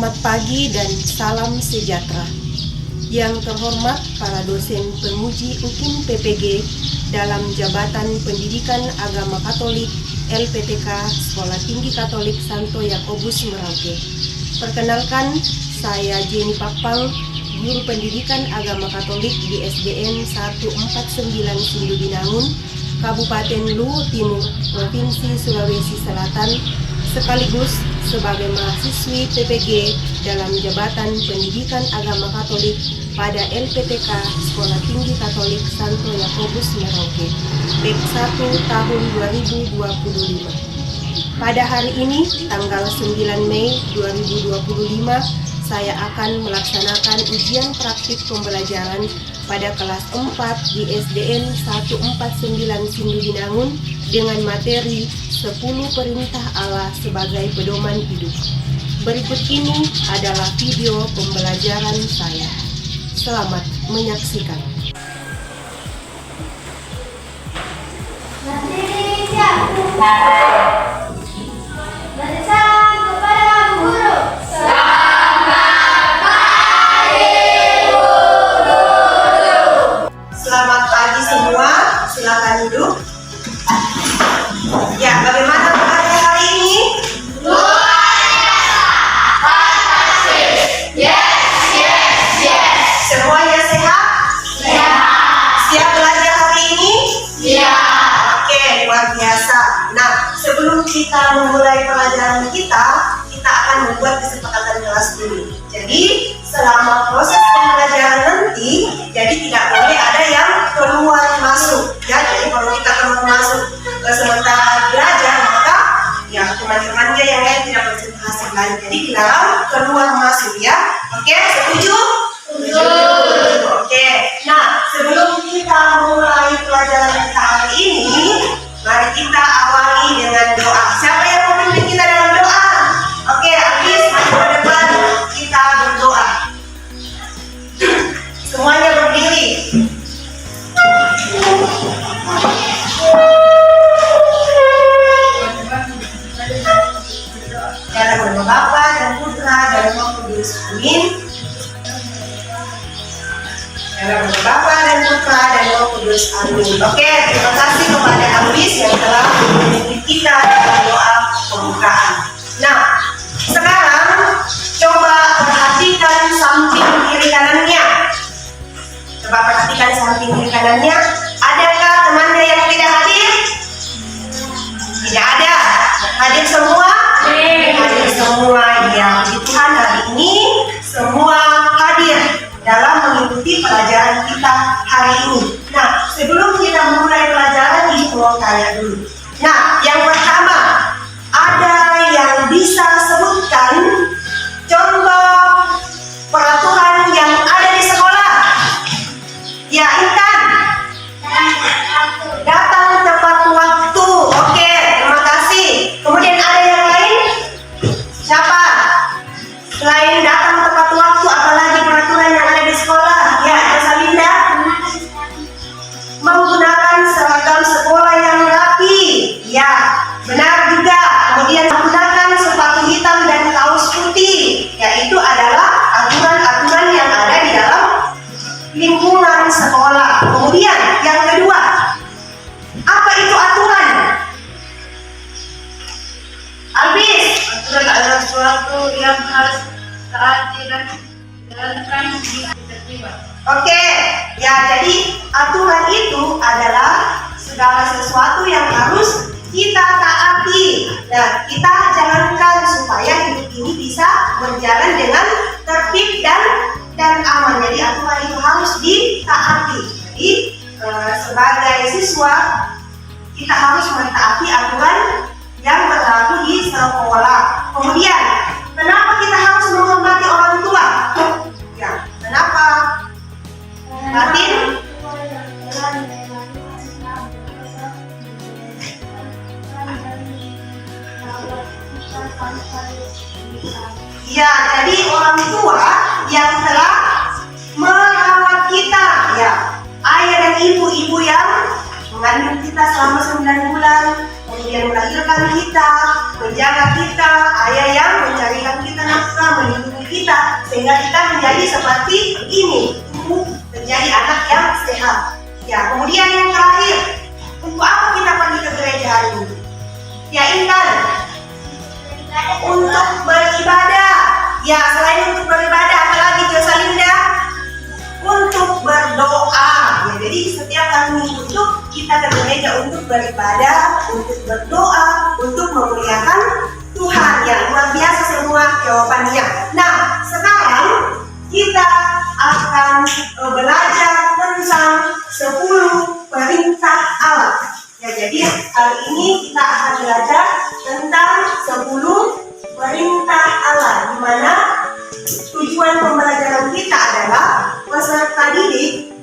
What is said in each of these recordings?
Selamat pagi dan salam sejahtera. Yang terhormat para dosen penguji UKIM PPG dalam Jabatan Pendidikan Agama Katolik LPTK Sekolah Tinggi Katolik Santo Yakobus Merauke. Perkenalkan, saya Jenny Papang, Guru Pendidikan Agama Katolik di SDN 149 Sindu Binangun, Kabupaten Luwu Timur, Provinsi Sulawesi Selatan, sekaligus sebagai mahasiswi PPG dalam Jabatan Pendidikan Agama Katolik pada LPTK Sekolah Tinggi Katolik Santo Yakobus Merauke, BEK 1 tahun 2025. Pada hari ini, tanggal 9 Mei 2025, saya akan melaksanakan ujian praktik pembelajaran pada kelas 4 di SDN 149 Sindu Binangun dengan materi 10 perintah Allah sebagai pedoman hidup. Berikut ini adalah video pembelajaran saya. Selamat menyaksikan. Selamat pagi semua, silakan duduk. Ya, bagaimana kabarnya hari ini? Semuanya sehat? Siap belajar hari ini? Oke, luar biasa. Nah, sebelum kita memulai pelajaran kita akan membuat kesepakatan kelas dulu. Jadi, selama proses pembelajaran nanti, jadi tidak boleh ada yang keluar masuk. Ya, jadi kalau kita keluar masuk sementara belajar, maka ya teman-temannya yang lain tidak konsentrasi lagi. Jadi dilarang keluar masuk ya. Oke, setuju? Oke. Nah, sebelum kita mulai pelajaran kita hari ini, mari kita awali dengan doa. Siapa yang memimpin kita dalam doa? Oke, habis mari ke depan kita berdoa. Semuanya berdiri. Dalam nama Bapa dan Putra dan Roh Kudus. Amin. Dalam nama Bapa dan Putra dan Roh Kudus. Amin. Oke, terima kasih kepada Abis yang telah memimpin kita dalam doa pembukaan. Nah, sekarang coba perhatikan samping kiri kanannya. Coba perhatikan samping kiri kanannya. Adakah temannya yang tidak hadir? Tidak ada. Hadir semua? Hadir semua. Ya, puji Tuhan, hari ini semua hadir dalam mengikuti pelajaran kita hari ini. Nah, sebelum kita memulai pelajaran ini, mau tanya dulu. Nah, yang pertama, ada yang bisa sebutkan contoh peraturan yang ada di sekolah? Ya, Intan. Datang tepat waktu. Oke, terima kasih. Kemudian ada yang lain? Siapa? Selain datang tepat waktu, apalagi peraturan yang ada di sekolah? Ya, Rosalinda. Menggunakan seragam sekolah yang rapi. Ya, benar juga. Kemudian menggunakan sepatu hitam dan kaos putih. Ya, itu adalah aturan-aturan yang ada di dalam lingkungan sekolah. Kemudian yang kedua, apa itu aturan? Albis. Aturan adalah sesuatu yang harus taati dan dijalankan di ketertiban. Oke, ya, jadi aturan itu adalah segala sesuatu yang harus kita taati. Nah, kita jalankan supaya hidup ini bisa berjalan dengan tertib dan aman. Jadi aturan itu harus ditaati. Jadi sebagai siswa kita harus mentaati aturan yang berlaku di sekolah. Kemudian, kenapa kita harus menghormati orang tua? Ya, kenapa? Batin? Ya, jadi orang tua yang telah merawat kita, ya, ayah dan ibu yang mengandung kita selama 9 bulan, kemudian melahirkan kita, menjaga kita, ayah yang mencarikan kita nafkah, melindungi kita sehingga kita menjadi seperti ini, menjadi anak yang sehat. Ya, kemudian yang terakhir, untuk apa kita pergi ke gereja hari ini? Ya, Intan, untuk beribadah. Ya, selain untuk beribadah, apalagi Josalinda? Untuk berdoa. Ya, jadi setiap kali minggu itu kita ke gereja untuk beribadah, untuk berdoa, untuk memuliakan Tuhan. Ya, luar biasa semua jawabannya. Nah, sekarang kita akan belajar tentang 10 perintah Allah. Ya, jadi hari ini kita akan belajar tentang 10 perintah Allah, di mana tujuan pembelajaran kita adalah peserta didik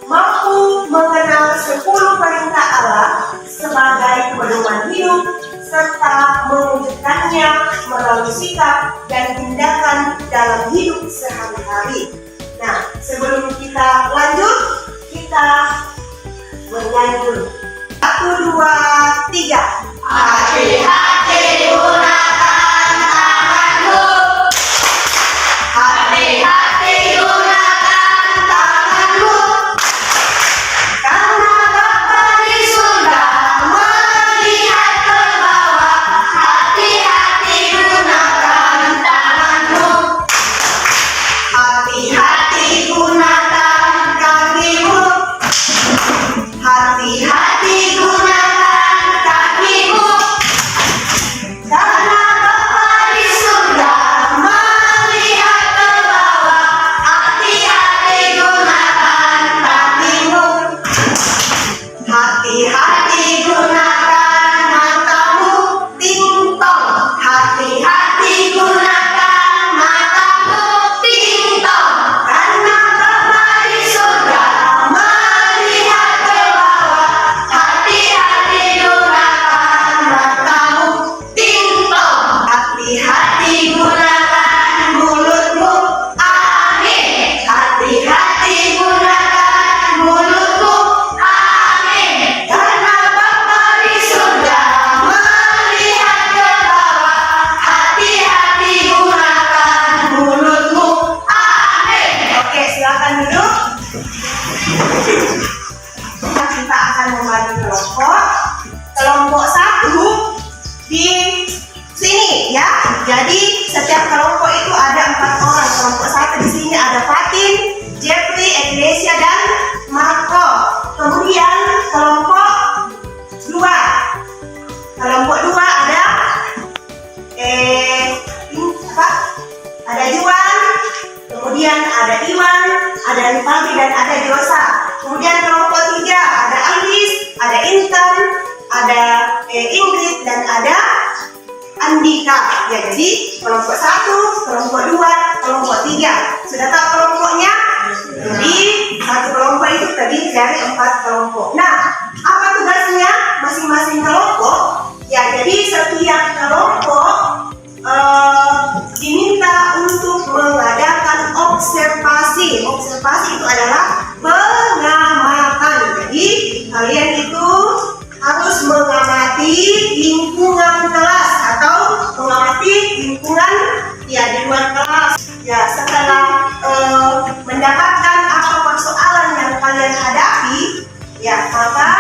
mampu mengenal 10 perintah Allah sebagai pedoman hidup serta mewujudkannya melalui sikap dan tindakan dalam hidup sehari-hari. Nah, sebelum kita lanjut, kita bernyanyi dulu. 1, 2, 3. Hati-hati gunakan tanganmu. Hati-hati gunakan tanganmu. Karena Bapa di surga Melihat ke bawah. Hati-hati gunakan tanganmu. hati-hati gunakan kakimu. Hati-hati Gunakan kakimu. karena Bapa Di surga melihat ke bawah. Hati-hati gunakan kakimu. hati-hati gunakan matamu. Ting-tong. Hati-hati gunakan matamu. Ting-tong. Karena Bapa Di surga melihat ke bawah. Hati-hati gunakan matamu. Ting-tong. Hati-hati gunakan mulutmu. Amin. Hati-hati gunakan mulutmu. Amin. Karena Bapa di surga melihat ke bawah. Hati-hati gunakan mulutmu. Amin. Oke, silakan duduk. Kita akan membagi kelompok. Kelompok 1 di sini ya. Jadi setiap kelompok itu ada 4 orang. Kelompok 1 di sini ada Fatin, Jeffrey, Iglesia dan Marco. Kemudian kelompok 2. Kelompok 2 ada ini apa? Ada Juan, kemudian ada Iwan, ada Rifaldi dan ada Josa. Kemudian kelompok 3 ada Alice, ada Intan, ada Ingrid dan ada Andika. Ya, jadi kelompok 1, kelompok 2, kelompok 3. Sudah tahu kelompoknya? Jadi satu kelompok itu terdiri dari 4 kelompok. Nah, apa tugasnya masing-masing kelompok? Ya, jadi setiap kelompok diminta untuk mengadakan observasi. Observasi itu adalah pengamatan. Jadi kalian itu harus mengamati lingkungan kelas atau mengamati lingkungan ya di luar kelas. Ya, setelah mendapatkan apa persoalan yang kalian hadapi, ya maka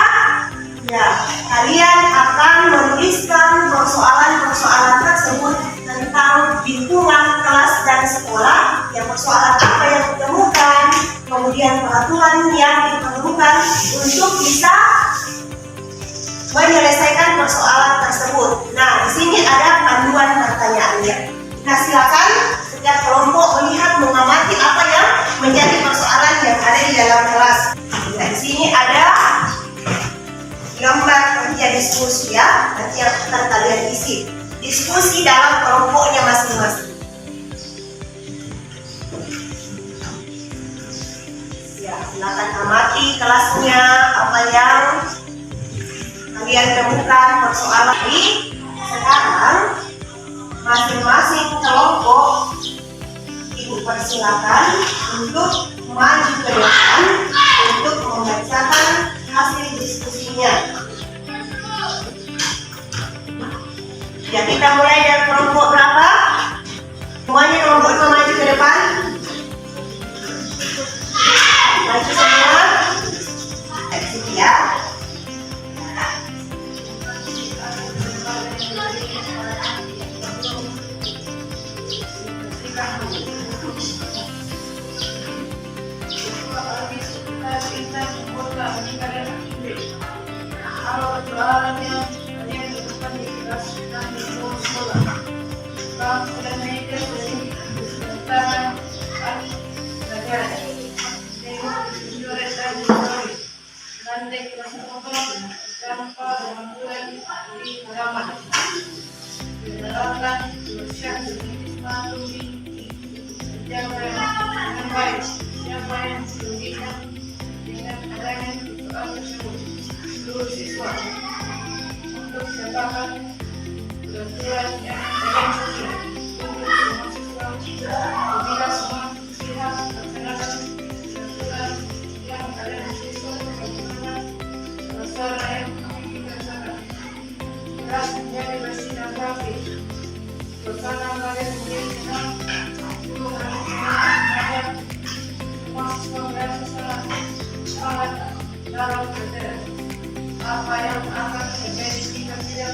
ya kalian akan menuliskan persoalan-persoalan tersebut tentang lingkungan kelas dan sekolah, yang persoalan apa yang ditemukan, kemudian peraturan yang diperlukan untuk bisa menyelesaikan persoalan tersebut. Nah, di sini ada panduan pertanyaannya. Nah, silakan setiap kelompok melihat mengamati apa yang menjadi persoalan yang ada di dalam kelas. Nah, di sini ada gambar kerja diskusi ya, nanti yang akan kalian isi. Diskusi dalam kelompoknya masing-masing. Ya, silakan amati kelasnya, apa yang kalian temukan persoalan ini. Sekarang masing-masing kelompok dipersilakan untuk maju ke depan untuk membacakan hasil diskusinya. Ya, kita mulai dari kelompok berapa? Semuanya kelompok 2 soalnya kalian ke depan di kelas dan di ruang sekolah. Bangku dan meja beri tangan belajar. Tengok coret dan story. Lantai kelas motor tanpa gangguan di halaman. Diharapkan tulisan jenis sepatu dijaga dengan baik. Siapa yang dirugikan dengan adanya soal tersebut? Seluruh siswa. Untuk siapapun peraturan yang sosial untuk semua siswa apabila semua pihak melaksanakan peraturan yang ada di siswa bagaimana suara yang dirasakan. Kelas menjadi bersih dan rapi. Suasana kalian menjadi tenang. Guru harus mengajar semua siswa merasa semangat dalam belajar. Apa yang akan terjadi jika tidak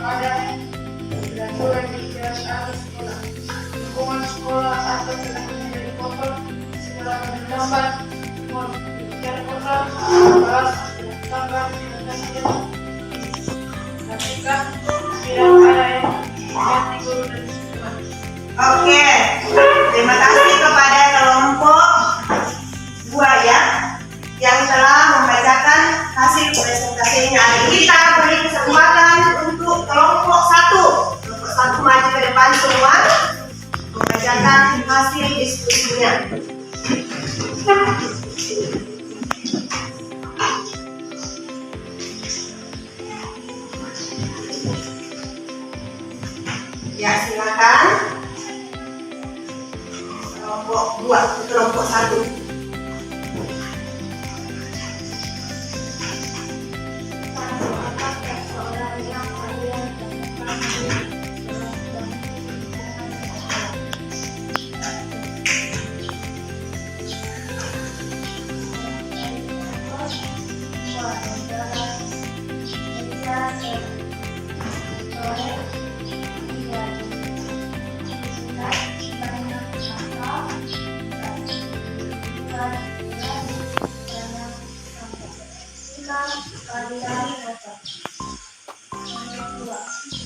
ada peraturan di dalam sekolah. Lingkungan sekolah atau tidak menjadi kotor, sekolah berlambat, menjadi kotor, kelas bertambah, dan tidak. Pastikan tidak ada yang mengganti guru dan siswa. Oke, terima kasih kepada kelompok buaya yang telah membacakan hasil presentasinya. Kita beri kesempatan untuk kelompok satu. Kelompok satu maju ke depan semua membacakan hasil diskusinya. Ya, silakan. Kelompok satu.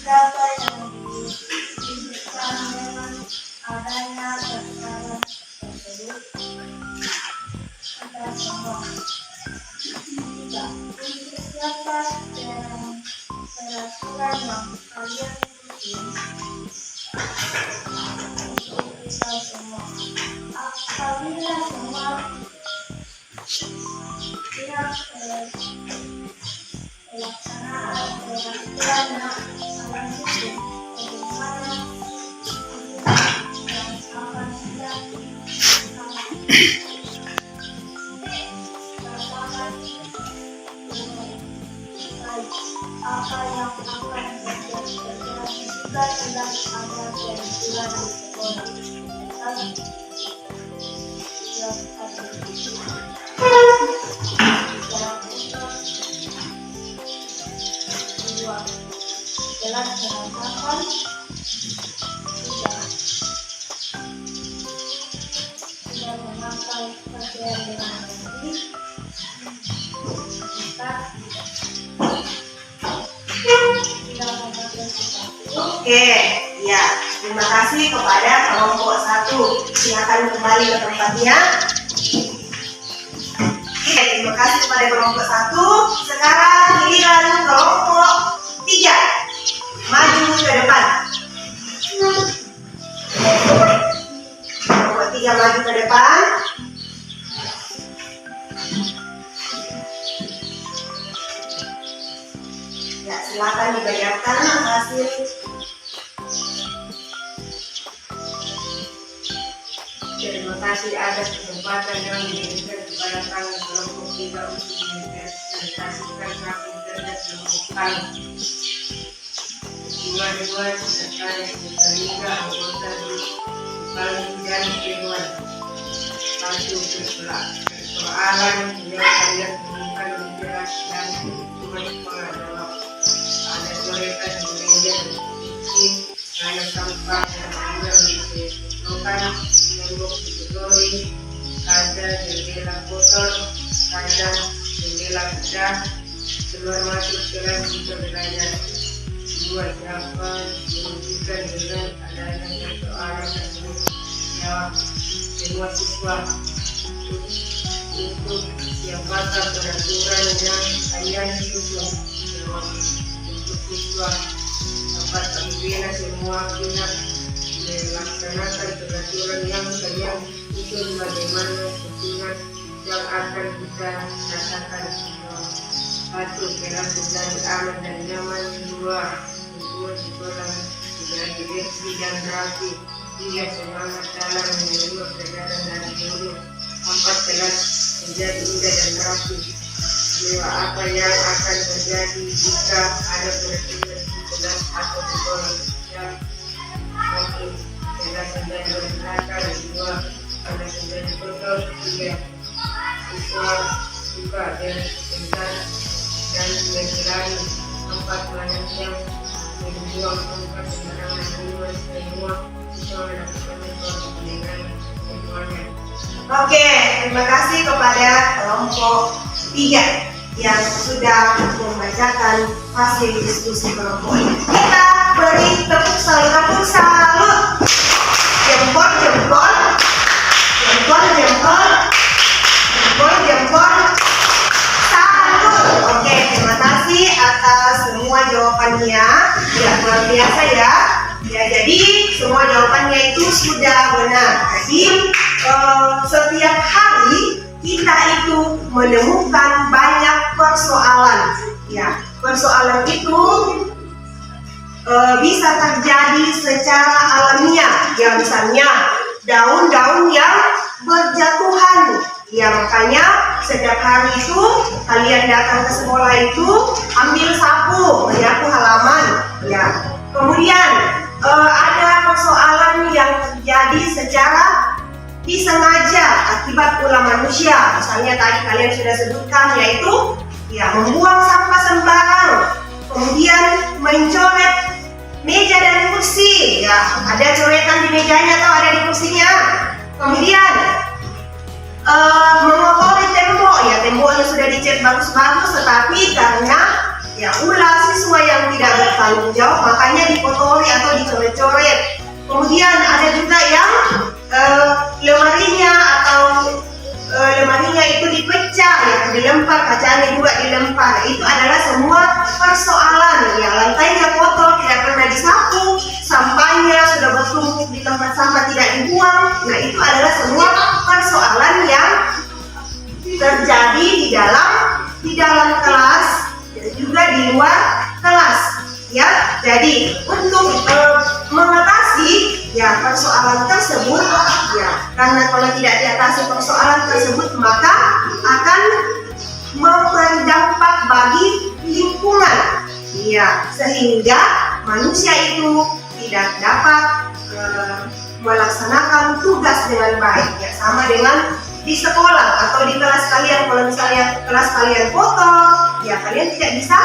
Siapa yang dirugikan dengan adanya perkara tersebut? Kita semua. Tiga. Siapa yang peraturan yang kalian ikuti? Kita semua. Apabila semua pihak pelaksanaan peraturan yang akan hukum bagaimana yang akan tidak apa yang akan terjadi jika tidak ada peraturan di sekolah. Jelas mengatakan tidak memakai pakaian dengan baik. Kita tidak memakai sepatu. Oke, ya, terima kasih kepada kelompok satu. Silakan kembali ke tempatnya. Oke, terima kasih kepada kelompok satu. Sekarang giliran kelompok tiga. Maju ke depan. Kelompok tiga maju ke depan. Ya, silakan dibayarkan hasil. Terima kasih atas kesempatan yang diberikan kepada kami kelompok tiga untuk mempresentasikan hasil kerja kelompok kami. Dua serta tiga anggota di paling dan dewan. Satu persoalan yang kalian temukan jelas dan cuma sekolah dalam ada coretan di meja diskusi hanya sampah yang tidak ditemukan tembok dikotori, kaca jendela kotor, kaca jendela pecah, keluar masuk kelas kita belajar. Dua, siapa menunjukkan dengan adanya persoalan tersebut. Jawab semua siswa untuk siapkan peraturan yang kalian susun. Jawab untuk siswa dapat membina semua pihak melaksanakan peraturan yang kalian susun. Bagaimana susunan yang akan kita rasakan. Satu, kelas belajar aman dan nyaman. Dua, sekolah menjadi bersih dan rapi. Tiga, semangat dalam menerima pelajaran dari guru. Empat, kelas menjadi indah dan rapi. Lima, apa yang akan terjadi jika ada peraturan di kelas atau sekolah. Satu, kelas menjadi berantakan. Dua, kelas menjadi kotor. Tiga, siswa suka dan enggan dan berjalan. Empat, manusia membuang tempat sembarangan. Lima, semua siswa melakukannya dengan semuanya. Oke, terima kasih kepada kelompok 3 yang sudah membacakan hasil diskusi kelompok ini. Kita beri tepuk salut. Jempol, jempol. Jempol, jempol. Jempol, jempol. Salut. Oke, terima kasih atas semua jawabannya. Ya, luar biasa ya. Ya, jadi semua jawabannya itu sudah benar. Jadi setiap hari kita itu menemukan banyak persoalan. Ya, persoalan itu bisa terjadi secara alamiah. Ya, misalnya daun-daun yang berjatuhan. Ya, makanya setiap hari itu kalian datang ke sekolah itu ambil sapu, menyapu halaman. Ya, kemudian ada persoalan yang terjadi secara disengaja akibat ulah manusia. Misalnya tadi kalian sudah sebutkan, yaitu ya membuang sampah sembarang, kemudian mencoret meja dan kursi. Ya, ada coretan di mejanya atau ada di kursinya. Kemudian mengotori tembok. Ya, temboknya sudah dicat bagus-bagus, tetapi karena ya ulah siswa yang tidak bertanggung jawab, makanya dikotori atau dicoret-coret. Kemudian ada juga yang lemarinya itu dipecah, ya, dilempar, kacanya juga dilempar. Itu adalah semua persoalan. Ya, lantainya kotor, tidak pernah disapu, sampahnya sudah bertumpuk di tempat sampah tidak dibuang. Nah, itu adalah semua persoalan yang terjadi di dalam kelas dan juga di luar kelas. Ya, jadi untuk mengatasi ya persoalan tersebut, ya, karena kalau tidak diatasi persoalan tersebut maka akan berdampak bagi lingkungan. Ya, sehingga manusia itu tidak dapat melaksanakan tugas dengan baik. Ya, sama dengan di sekolah atau di kelas kalian. Kalau misalnya kelas kalian kotor, ya kalian tidak bisa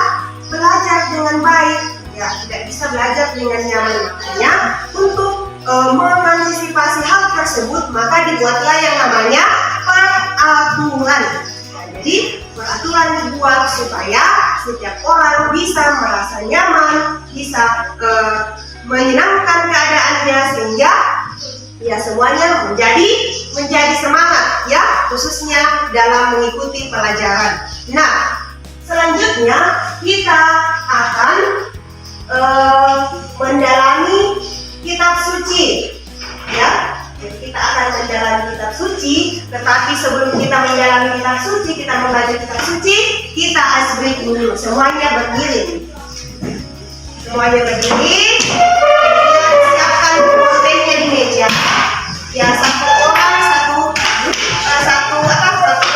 belajar dengan baik. Ya, tidak bisa belajar dengan nyaman. Makanya untuk mengantisipasi hal tersebut maka dibuatlah yang namanya peraturan. Ya, jadi peraturan dibuat supaya setiap orang bisa merasa nyaman, bisa menyenangkan keadaannya, sehingga ya semuanya menjadi semangat, ya, khususnya dalam mengikuti pelajaran. Nah, selanjutnya kita akan mendalami kitab suci, ya. Jadi kita akan mendalami kitab suci, tetapi sebelum kita mendalami kitab suci, kita membaca kitab suci, kita ice break dulu. Semuanya berdiri. Kemudian siapkan pulpennya di meja. Ya, satu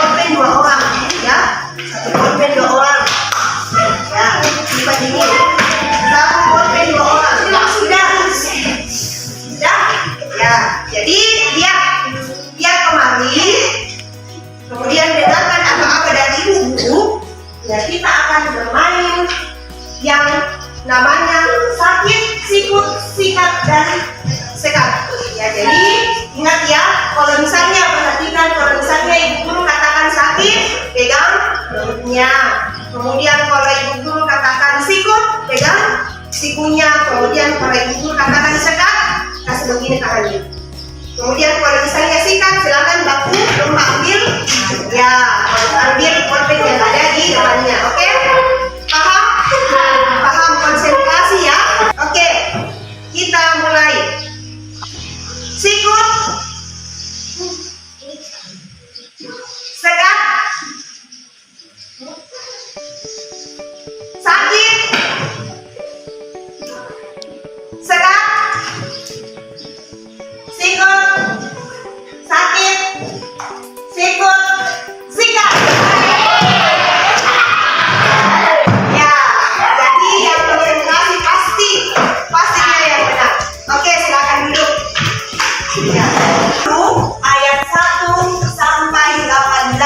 pulpen 2 orang, ya. Satu pulpen 2 orang. Ya, lipat ini. Satu pulpen 2 orang. Sudah. Ya, jadi dia kemari. Kemudian dengarkan apa-apa dari ibu. Ya, kita akan bermain yang namanya sakit, sikut, sikat, dan sekat. Ya, jadi ingat ya, kalau misalnya perhatikan, kalau misalnya ibu guru katakan sakit, pegang perutnya. Kemudian sikunya, kemudian kalau ibu katakan sekat, kasih begini tangannya. Kemudian kalau misalnya sikat, silakan baku, lomba ambil, ya ambil pulpen yang ada di depannya, oke? Paham? Paham, konsentrasi ya? Oke, kita mulai. Sikut, sekat, sakit, sekat, sikut, sakit, sikut, sikat. Ya, jadi yang konsentrasi pastinya yang benar. Oke, silakan duduk. Ya. Ayat 1 sampai 18.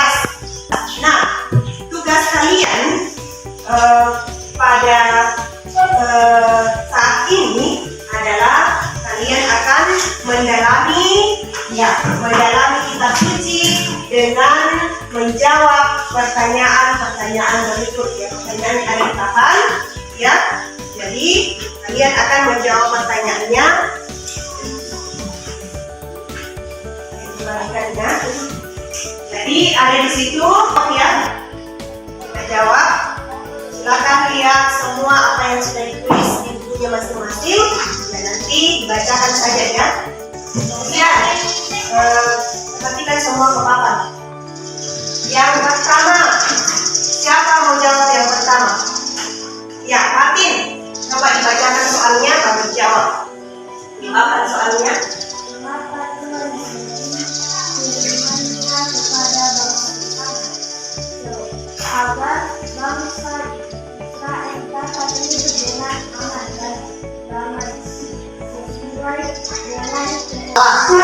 Nah, tugas kalian pada saat ini adalah kalian akan mendalami kitab suci dengan menjawab pertanyaan-pertanyaan berikut ya. Pertanyaan yang ada di papan ya. Jadi kalian akan menjawab pertanyaannya. Jadi ada di situ ya. Kita jawab. Silakan lihat semua apa yang sudah ditulis di bukunya masing-masing dan nanti dibacakan saja ya. Kemudian perhatikan semua ke papan. Yang pertama, siapa mau jawab yang pertama? Ya, Fatin. Coba dibacakan soalnya baru jawab. Apa soalnya? Agar bangsa Israel dapat hidup dengan aman dan damai sesuai dengan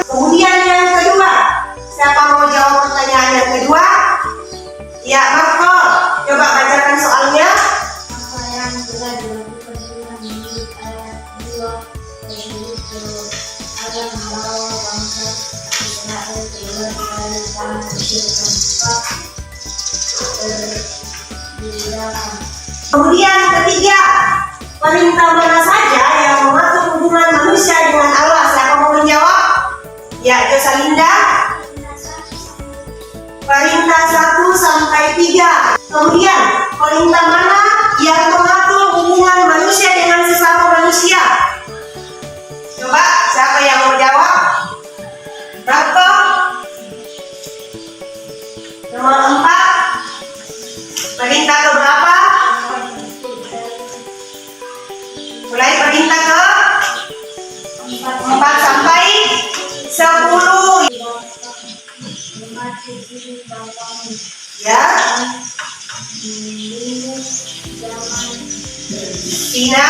Kemudian yang kedua, siapa mau jawab pertanyaan yang kedua? Ya, Marco, coba bacakan soalnya. apa yang telah dilakukan Tuhan menurut ayat 2 tersebut agar membawa bangsa Israel keluar dari tanah Mesir tempat perbudakan. Kemudian ketiga, perintah mana saja yang mengatur hubungan manusia dengan Allah? Siapa mau menjawab? Ya, Josalinda. Perintah 1 sampai 3. Kemudian, perintah mana yang mengatur hubungan manusia dengan sesama manusia? Coba, siapa yang mau jawab? Berapa? Nomor 4. Perintah ke berapa? Mulai perintah ke 4 sampai 10. Ya. Tina.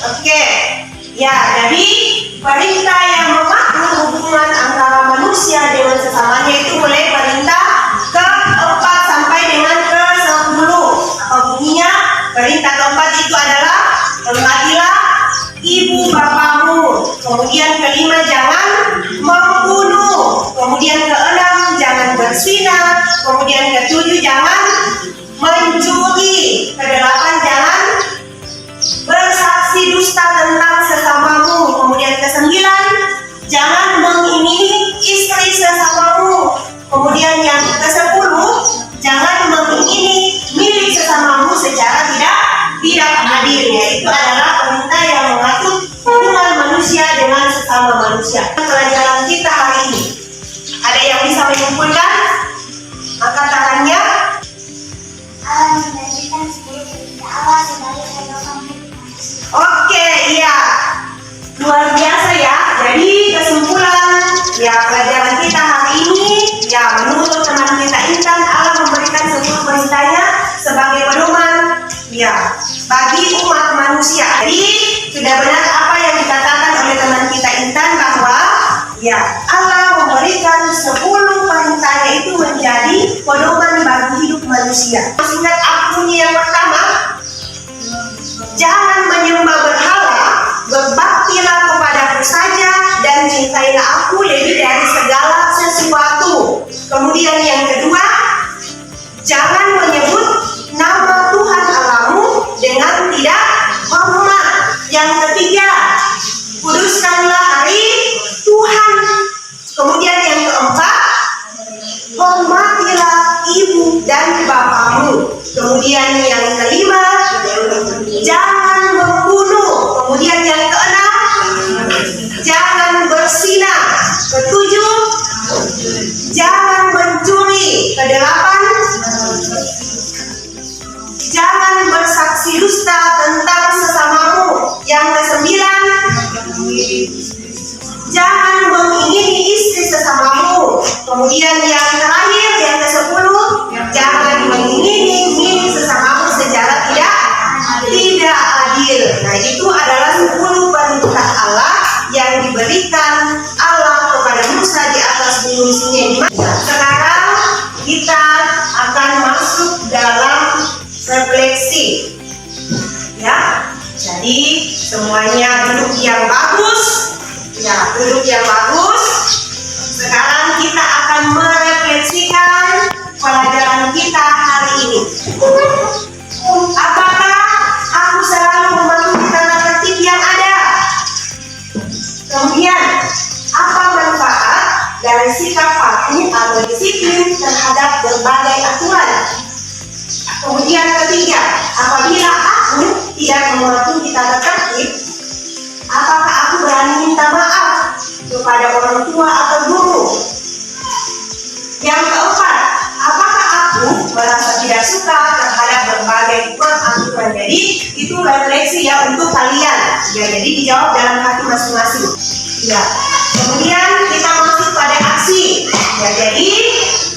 Oke, ya jadi perintah yang mengatur hubungan antara manusia dengan sesamanya itu mulai perintah ke-4 sampai dengan ke-10. Apa bunyinya? Perintah ke-4 itu adalah hormatilah ibu bapamu. Kemudian ke-5 jangan membunuh. Kemudian ke-6 jangan berzina. Kemudian ke-7 jangan mencuri. Ke-8 jangan bersaksi dusta tentang sesamamu. Kemudian ke-9 jangan mengingini istri sesamamu. Kemudian yang ke-10 jangan mengingini milik sesamamu secara tidak adil. Yaitu adalah perintah yang mengatur hubungan manusia dengan sesama manusia. Pelajaran kita hari ini, ada yang bisa menyimpulkan? Angkat tangannya. Allah menjadikan 10 perintah Allah sebagai pedoman manusia. Oke, iya. Luar biasa ya. Jadi kesimpulan ya pelajaran kita hari ini ya menurut teman kita Intan, Allah memberikan 10 perintahnya sebagai pedoman ya bagi umat manusia. Jadi sudah benar apa yang dikatakan oleh teman kita Intan bahwa ya Allah memberikan 10 perintah permintaannya itu menjadi pedoman bagi hidup manusia. Masih ingat bunyi yang pertama? Jangan menyembah berhala, berbaktilah kepadaku saja, dan cintailah aku lebih dari segala sesuatu. Kemudian yang kedua, jangan menyebut nama Tuhan Allahmu dengan tidak hormat. Yang ketiga, kuduskanlah hari Tuhan. Kemudian yang keempat, hormatilah ibu dan bapakmu. Kemudian yang kelima, jangan membunuh. Kemudian yang keenam, jangan berzina. Ketujuh, jangan mencuri. Kedelapan, jangan bersaksi dusta tentang sesamamu. Yang kesembilan, jangan mengingini istri sesamamu. Kemudian yang terakhir, yang ke-10, jangan mengingini sesamamu secara tidak adil. Nah, itu adalah 10 perintah Allah yang diberikan Allah kepada Musa di atas gunung Sinai. Sekarang kita akan masuk dalam refleksi. Ya, jadi semuanya duduk yang bagus. Ya, duduk yang bagus. Sekarang kita akan merefleksikan pelajaran kita hari ini. Apakah aku selalu mematuhi tata tertib yang ada? Kemudian, apa manfaat dari sikap patuh atau disiplin terhadap berbagai aturan? Kemudian ketiga, apabila aku tidak mematuhi tata tertib, apakah aku berani minta maaf kepada orang tua atau guru? Yang keempat, apakah aku merasa tidak suka terhadap berbagai aturan? Jadi itu refleksi ya untuk kalian. Ya, jadi dijawab dalam hati masing-masing. Ya. Kemudian kita masuk pada aksi. Ya, jadi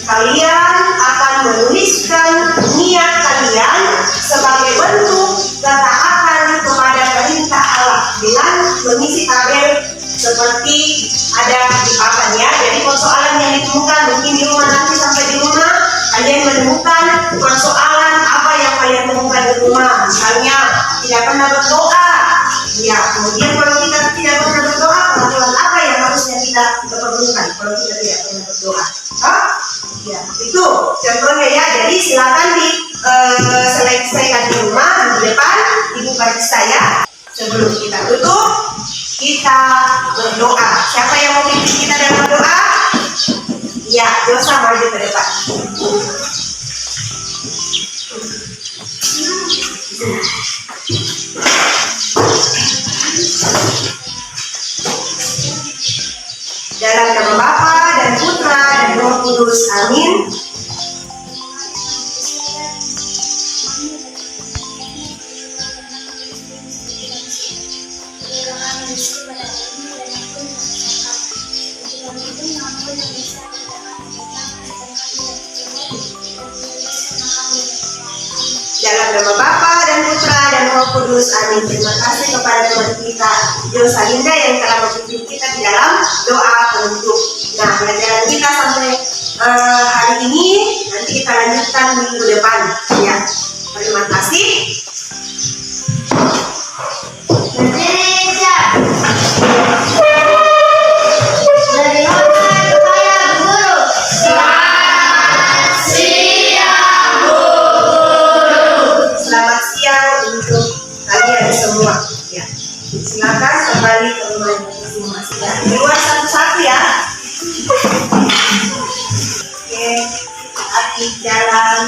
kalian akan menuliskan niat kalian sebagai bentuk ketaatan kepada perintah Allah dengan mengisi tabel seperti ada di papan ya. Jadi persoalan yang ditemukan mungkin di rumah, nanti sampai di rumah kalian menemukan persoalan apa yang kalian temukan di rumah. Misalnya tidak pernah berdoa. Ya, kemudian kalau kita tidak pernah berdoa, peraturan apa yang harusnya kita perlukan kalau kita tidak pernah berdoa? Ya, itu contohnya ya. Jadi silakan diselesaikan di rumah di depan ibu bagi saya. Sebelum kita tutup, kita berdoa. Siapa yang mau pimpin kita dalam berdoa? Ya, Josa maju ke depan. Dalam nama Bapa dan Putra dan Roh Kudus. Amin. Dalam nama Bapa dan Putra dan Roh Kudus. Amin. Terima kasih kepada Tuhan kita Josa Linda yang telah memimpin kita di dalam doa penutup. Nah, pelajaran kita sampai hari ini nanti kita lanjutkan minggu depan. Ya, terima kasih. Indonesia. Dari Hotel kepada guru. Selamat siang, Selamat siang untuk kalian semua. Ya, silakan kembali ke rumah masing-masing. Ya, di luar satu-satu ya. Oke, hati jalan.